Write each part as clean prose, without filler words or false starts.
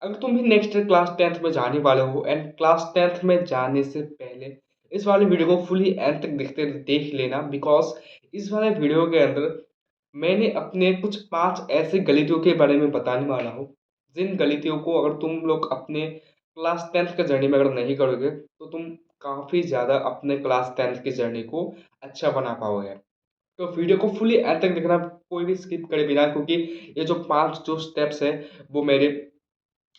अगर तुम भी नेक्स्ट ईयर क्लास 10th में जाने वाले हो एंड क्लास 10th में जाने से पहले इस वाले वीडियो को फुली एंड तक देखते देख लेना, बिकॉज इस वाले वीडियो के अंदर मैंने अपने कुछ 5 ऐसी गलतियों के बारे में बताने वाला हूँ, जिन गलतियों को अगर तुम लोग अपने क्लास 10th के जर्नी में अगर नहीं करोगे तो तुम काफ़ी ज़्यादा अपने क्लास 10th की जर्नी को अच्छा बना पाओगे। तो वीडियो को फुली एंड तक देखना, कोई भी स्किप करे बिना, क्योंकि ये जो 5 जो स्टेप्स है वो मेरे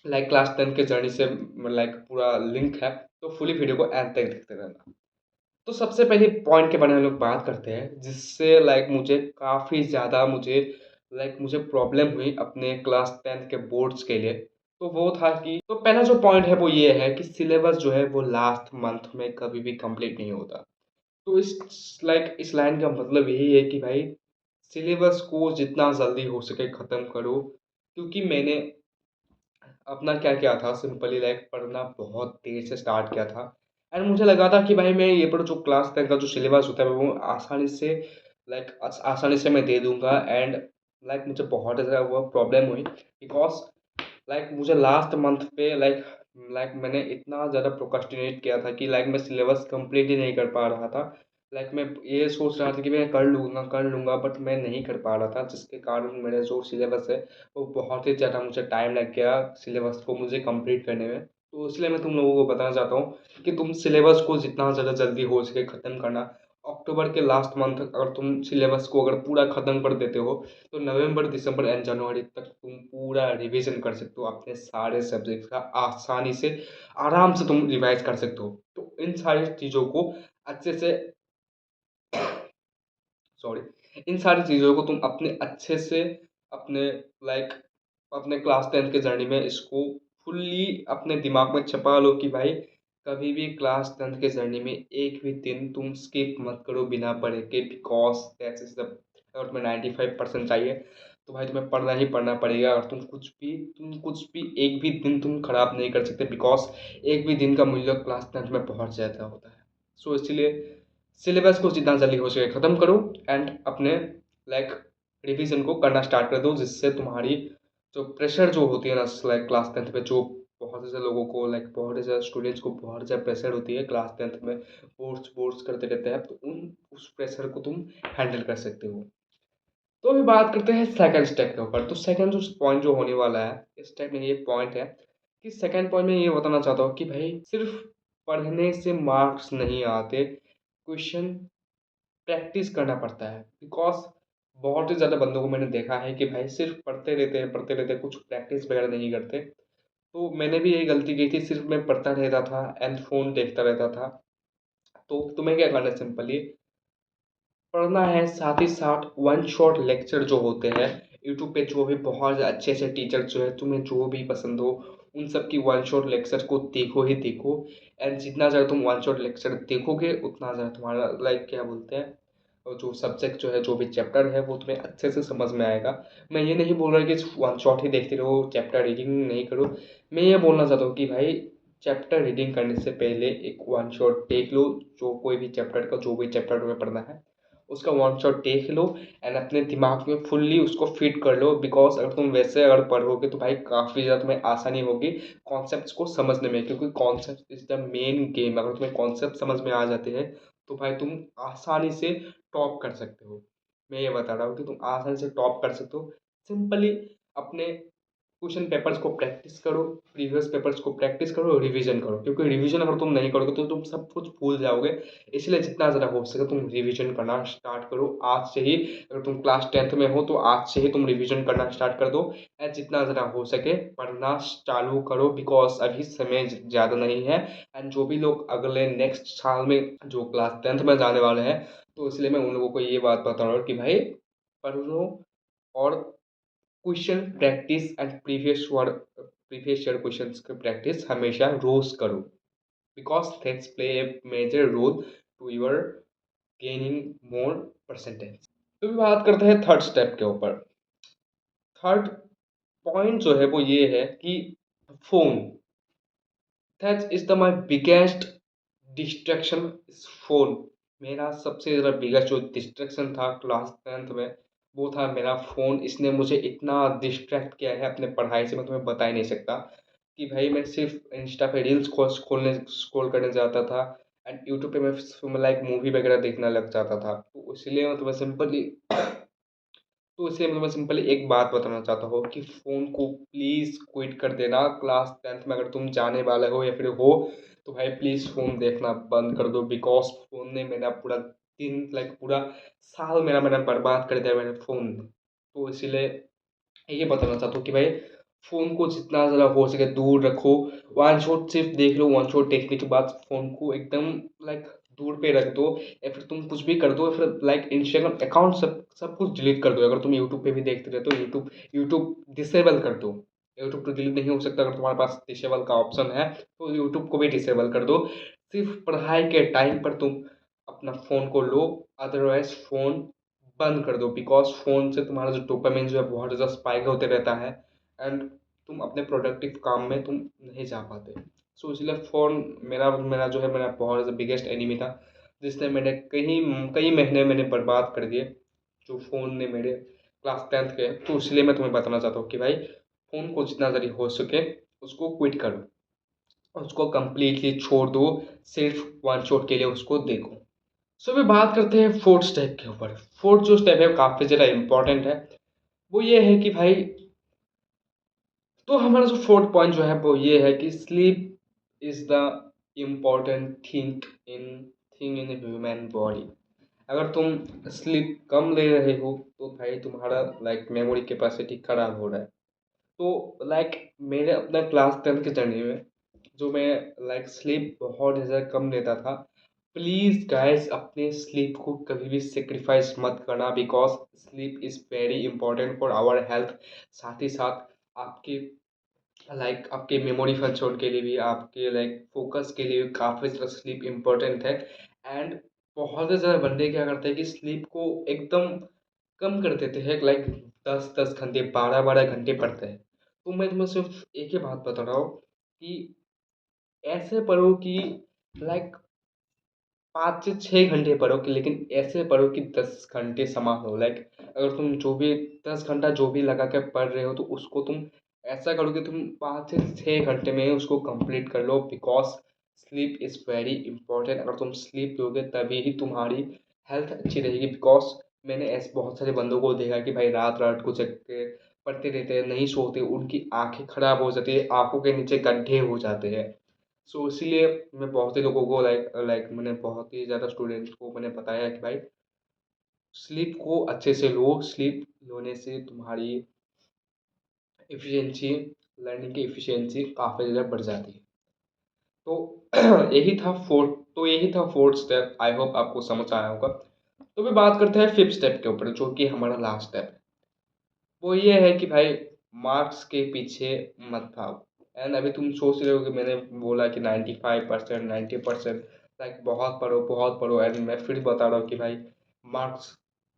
क्लास 10 के जर्नी से पूरा लिंक है। तो फुली वीडियो को एंड तक देखते रहना। तो सबसे पहले पॉइंट के बारे में हम लोग बात करते हैं, जिससे मुझे काफ़ी ज़्यादा मुझे प्रॉब्लम हुई अपने क्लास 10th के बोर्ड्स के लिए। तो वो था कि तो पहला जो पॉइंट है वो ये है कि सिलेबस जो है वो लास्ट मंथ में कभी भी कंप्लीट नहीं होता। तो इस लाइन का मतलब यही है कि भाई सिलेबस को जितना जल्दी हो सके ख़त्म करो, क्योंकि मैंने अपना क्या किया था, सिंपली पढ़ना बहुत देर से स्टार्ट किया था। एंड मुझे लगा था कि भाई मैं ये पर जो क्लास 10 का जो सिलेबस होता है वो आसानी से आसानी से मैं दे दूंगा। एंड मुझे बहुत ज़्यादा वो प्रॉब्लम हुई, बिकॉज मुझे लास्ट मंथ पे मैंने इतना ज़्यादा प्रोक्रास्टिनेट किया था कि मैं सिलेबस कंप्लीट ही नहीं कर पा रहा था। मैं ये सोच रहा था कि मैं कर लूँगा, बट मैं नहीं कर पा रहा था, जिसके कारण मेरा जो सिलेबस है वो बहुत ही ज़्यादा मुझे टाइम लग गया सिलेबस को मुझे कंप्लीट करने में। तो इसलिए मैं तुम लोगों को बताना चाहता हूँ कि तुम सिलेबस को जितना ज़्यादा जल्दी हो सके ख़त्म करना। अक्टूबर के लास्ट मंथ अगर तुम सिलेबस को अगर पूरा ख़त्म कर देते हो तो नवंबर, दिसंबर एंड जनवरी तक तुम पूरा रिवीजन कर सकते हो अपने सारे सब्जेक्ट्स का आसानी से, आराम से तुम रिवाइज कर सकते हो। तो इन सारी चीज़ों को अच्छे से सॉरी इन सारी चीज़ों को तुम अपने अच्छे से अपने लाइक अपने क्लास 10 के जर्नी में इसको फुल्ली अपने दिमाग में छपा लो कि भाई कभी भी क्लास 10 के जर्नी में एक भी दिन तुम स्किप मत करो बिना पढ़े के, बिकॉज दैट इज द अगर तुम्हें 95% चाहिए तो भाई तुम्हें पढ़ना ही पढ़ना पड़ेगा। और तुम कुछ भी एक भी दिन तुम खराब नहीं कर सकते, बिकॉज एक भी दिन का मूल्य क्लास 10 में बहुत ज़्यादा होता है। सो इसलिए सिलेबस को जितना जल्दी हो सके ख़त्म करो एंड अपने लाइक रिवीजन को करना स्टार्ट कर दो, जिससे तुम्हारी जो प्रेशर जो होती है ना क्लास 10th पे, जो बहुत से लोगों को बहुत से स्टूडेंट्स को बहुत ज़्यादा प्रेशर होती है क्लास 10th में, बोर्ड्स बोर्ड्स करते रहते हैं, तो उन उस प्रेशर को तुम हैंडल कर सकते हो। तो अभी बात करते हैं सेकंड स्टेप के ऊपर। तो सेकंड जो पॉइंट जो होने वाला है इस टाइप में ये पॉइंट है कि सेकंड पॉइंट में ये बताना चाहता हूँ कि भाई सिर्फ पढ़ने से मार्क्स नहीं आते, क्वेश्चन प्रैक्टिस करना पड़ता है। बिकॉज बहुत ही ज़्यादा बंदों को मैंने देखा है कि भाई सिर्फ पढ़ते रहते हैं, कुछ प्रैक्टिस वगैरह नहीं करते। तो मैंने भी यही गलती की थी, सिर्फ मैं पढ़ता रहता था एंड फ़ोन देखता रहता था। तो तुम्हें क्या करना है, सिंपली पढ़ना है, साथ ही साथ वन शॉट लेक्चर जो होते हैं यूट्यूब पे, जो भी बहुत अच्छे अच्छे टीचर जो है तुम्हें जो भी पसंद हो उन सब की वन शॉट लेक्चर को देखो ही देखो। एंड जितना ज़्यादा तुम वन शॉट लेक्चर देखोगे उतना ज़्यादा तुम्हारा क्या बोलते हैं, और जो सब्जेक्ट जो है जो भी चैप्टर है वो तुम्हें अच्छे से समझ में आएगा। मैं ये नहीं बोल रहा कि वन शॉट ही देखते रहो, चैप्टर रीडिंग नहीं करो। मैं ये बोलना चाहता हूँ कि भाई चैप्टर रीडिंग करने से पहले एक वन शॉट देख लो, जो कोई भी चैप्टर का जो भी चैप्टर तुम्हें पढ़ना है उसका वन शॉट देख लो एंड अपने दिमाग में फुल्ली उसको फिट कर लो। बिकॉज अगर तुम वैसे अगर पढ़ोगे तो भाई काफ़ी ज़्यादा तुम्हें आसानी होगी कॉन्सेप्ट्स को समझने में, क्योंकि concept is the main game. अगर तुम्हें कॉन्सेप्ट समझ में आ जाते हैं तो भाई तुम आसानी से टॉप कर सकते हो। मैं ये बता रहा हूँ कि तुम आसानी से टॉप कर सकते हो। सिंपली अपने क्वेश्चन पेपर्स को प्रैक्टिस करो, प्रीवियस पेपर्स को प्रैक्टिस करो, रिवीजन करो, क्योंकि रिवीजन अगर तुम नहीं करोगे तो तुम सब कुछ भूल जाओगे। इसलिए जितना ज़्यादा हो सके तुम रिवीजन करना स्टार्ट करो आज से ही। अगर तुम क्लास 10th में हो तो आज से ही तुम रिवीजन करना स्टार्ट कर दो एंड जितना ज़्यादा हो सके पढ़ना चालू करो, बिकॉज अभी समय ज़्यादा नहीं है। एंड जो भी लोग अगले नेक्स्ट साल में जो क्लास 10th में जाने वाले हैं, तो इसलिए मैं उन लोगों को ये बात बता रहा हूँ कि भाई पढ़ लो और question practice and previous year questions की प्रैक्टिस हमेशा रोज करो, because that's play a major role to your gaining more percentage. तो भी बात करते हैं थर्ड स्टेप के ऊपर। थर्ड पॉइंट जो है वो ये है कि phone, that is the my biggest distraction is phone. मेरा सबसे ज़्यादा बिगेस्ट जो डिस्ट्रैक्शन था क्लास 10th में वो था मेरा फ़ोन। इसने मुझे इतना डिस्ट्रैक्ट किया है अपने पढ़ाई से, मैं तुम्हें बता ही नहीं सकता। कि भाई मैं सिर्फ इंस्टा पे रील्स स्क्रॉल करने जाता था एंड यूट्यूब पे मैं लाइक मूवी वगैरह देखने लग जाता था। तो इसलिए मतलब सिंपली तो इसलिए मैं सिंपली एक बात बताना चाहता हूँ कि फ़ोन को प्लीज़ क्विट कर देना। क्लास 10th में अगर तुम जाने वाले हो या फिर हो तो भाई प्लीज़ फ़ोन देखना बंद कर दो, बिकॉज़ फ़ोन ने मेरा पूरा दिन लाइक पूरा साल मेरा मैंने बर्बाद कर दिया मेरे फ़ोन ने। तो इसीलिए ये बताना चाहता हूँ कि भाई फ़ोन को जितना ज़्यादा हो सके दूर रखो। वन शॉट सिर्फ देख लो, वन शॉट देखने के बाद फ़ोन को एकदम लाइक दूर पे रख दो, या फिर तुम कुछ भी कर दो, या फिर लाइक इंस्टाग्राम अकाउंट सब सब कुछ डिलीट कर दो। अगर तुम यूट्यूब पे भी देखते रहते हो, यूट्यूब यूट्यूब डिसेबल कर दो। यूट्यूब तो डिलीट नहीं हो सकता, अगर तुम्हारे पास डिसेबल का ऑप्शन है तो यूट्यूब को भी डिसेबल कर दो। सिर्फ पढ़ाई के टाइम पर तुम अपना फ़ोन को लो, अदरवाइज फ़ोन बंद कर दो, बिकॉज़ फ़ोन से तुम्हारा जो डोपामाइन जो है बहुत ज़्यादा स्पाइक होते रहता है एंड तुम अपने प्रोडक्टिव काम में तुम नहीं जा पाते। सो इसलिए फ़ोन मेरा मेरा जो है मेरा बहुत ज़्यादा बिगेस्ट एनिमी था, जिसने मैंने कई कई महीने मैंने बर्बाद कर दिए जो फ़ोन ने मेरे क्लास 10th के। तो इसलिए मैं तुम्हें बताना चाहता हूँ कि भाई फ़ोन को जितना जल्दी हो सके उसको क्विट करो, उसको कंप्लीटली छोड़ दो, सिर्फ वन शॉट के लिए उसको देखो। सो अभी बात करते हैं फोर्थ स्टेप के ऊपर। फोर्थ जो स्टेप है काफ़ी ज़्यादा इम्पोर्टेंट है। वो ये है कि भाई, तो हमारा जो फोर्थ पॉइंट जो है वो ये है कि sleep is the important thing in human body. अगर तुम स्लीप कम ले रहे हो तो भाई तुम्हारा लाइक मेमोरी कैपेसिटी खराब हो रहा है। तो लाइक मेरे अपना क्लास 10 की जर्नी में जो मैं लाइक स्लीप बहुत ज़्यादा कम लेता था, प्लीज़ गाइस अपने स्लीप को कभी भी सेक्रीफाइस मत करना, because sleep is very important for our health. साथ ही साथ आपके लाइक आपके मेमोरी फंक्शन के लिए भी, आपके लाइक फोकस के लिए भी काफ़ी ज़्यादा स्लीप इम्पोर्टेंट है। एंड बहुत ज़्यादा बंदे क्या करते हैं कि स्लीप को एकदम कम कर देते हैं, लाइक 10-10 घंटे 12-12 घंटे पढ़ते हैं। तो मैं तुम्हें सिर्फ एक ही बात बता रहा हूँ कि ऐसे पढ़ो कि लाइक 5 से 6 घंटे पढ़ो, कि लेकिन ऐसे पढ़ो कि 10 घंटे समान हो। लाइक अगर तुम जो भी 10 घंटा जो भी लगा के पढ़ रहे हो तो उसको तुम ऐसा करो कि तुम 5 से 6 घंटे में उसको कंप्लीट कर लो, because sleep is very important. अगर तुम स्लीप दोगे तभी ही तुम्हारी हेल्थ अच्छी रहेगी, बिकॉज मैंने ऐसे बहुत सारे बंदों को देखा कि भाई रात रात को जग के पढ़ते रहते हैं, नहीं सोते, उनकी आंखें खराब हो जाती है, आंखों के नीचे गड्ढे हो जाते हैं। सो इसीलिए मैं बहुत ही लोगों को लाइक लाइक मैंने बहुत ही ज़्यादा स्टूडेंट्स को मैंने बताया कि भाई स्लीप को अच्छे से लो। स्लीप लेने से तुम्हारी एफिशिएंसी, लर्निंग की एफिशिएंसी काफ़ी ज़्यादा बढ़ जाती है। तो यही था फोर्थ स्टेप। आई होप आपको समझ आया होगा। तो भी बात करते हैं फिफ्थ स्टेप के ऊपर, जो कि हमारा लास्ट स्टेप है। वो ये है कि भाई मार्क्स के पीछे मत भागो। एंड अभी तुम सोच रहे हो कि मैंने बोला कि 95% 90%, लाइक बहुत पढ़ो, एंड मैं फिर बता रहा हूँ कि भाई मार्क्स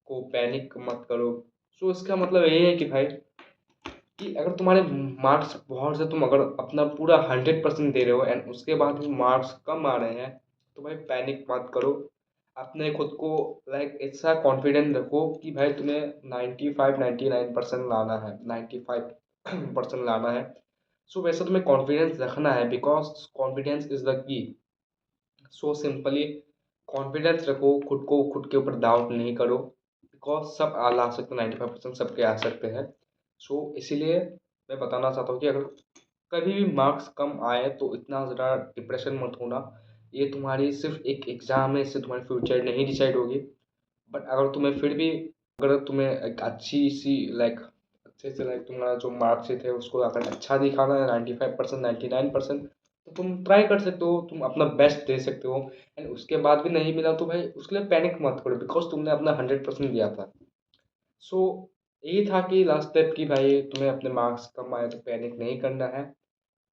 को पैनिक मत करो। सो इसका मतलब यही है कि भाई कि अगर तुम्हारे मार्क्स बहुत से, तुम अगर अपना पूरा 100% दे रहे हो एंड उसके बाद भी मार्क्स कम आ रहे हैं, तो भाई पैनिक मत करो। अपने खुद को लाइक ऐसा कॉन्फिडेंट रखो कि भाई तुम्हें 95-99% लाना है, 95% लाना है। सो वैसे तुम्हें कॉन्फिडेंस रखना है, because confidence is the key. So simply confidence रखो, खुद को खुद के ऊपर डाउट नहीं करो, बिकॉज सब ला सकते, 95% सबके आ सकते हैं। सो इसीलिए मैं बताना चाहता हूँ कि अगर कभी भी मार्क्स कम आए तो इतना ज़्यादा डिप्रेशन मत होना। ये तुम्हारी सिर्फ एक एग्ज़ाम है, इससे तुम्हारी फ्यूचर नहीं डिसाइड होगी। बट अगर तुम्हें फिर भी, अगर तुम्हें एक अच्छी सी लाइक अच्छे से लाइक तुम्हारा जो मार्कशीट है उसको अगर अच्छा दिखाना है, 95% 99%, तो तुम ट्राई कर सकते हो, तुम अपना बेस्ट दे सकते हो। एंड उसके बाद भी नहीं मिला तो भाई उसके लिए पैनिक मत करो, बिकॉज तुमने अपना 100% दिया था। सो यही था कि लास्ट स्टेप कि भाई तुम्हें अपने मार्क्स कम आए तो पैनिक नहीं करना है।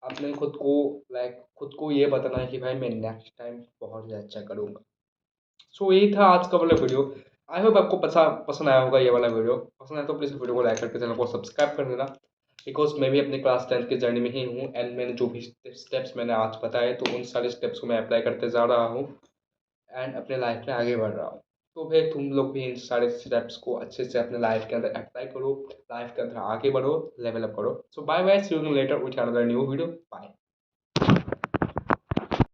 अपने खुद को लाइक खुद को ये बताना है कि भाई मैं नेक्स्ट टाइम बहुत ज़्यादा अच्छा करूँगा। सो यही था आज का वाला वीडियो। आई होप आपको पसंद आया होगा ये वाला वीडियो। पसंद आया तो प्लीज़ वीडियो को लाइक करके चैनल को सब्सक्राइब कर देना, बिकॉज मैं भी अपने क्लास 10 की जर्नी में ही हूँ एंड मैंने जो भी स्टेप्स मैंने आज बताए तो उन सारे स्टेप्स को मैं अप्लाई करते जा रहा हूँ एंड अपने लाइफ में आगे बढ़ रहा हूँ। तो भाई तुम लोग भी इन सारे स्टेप्स को अच्छे से अपने लाइफ के अंदर अप्लाई करो, लाइफ के अंदर आगे बढ़ो, लेवल अप करो। So bye bye, see you later with another new video, bye.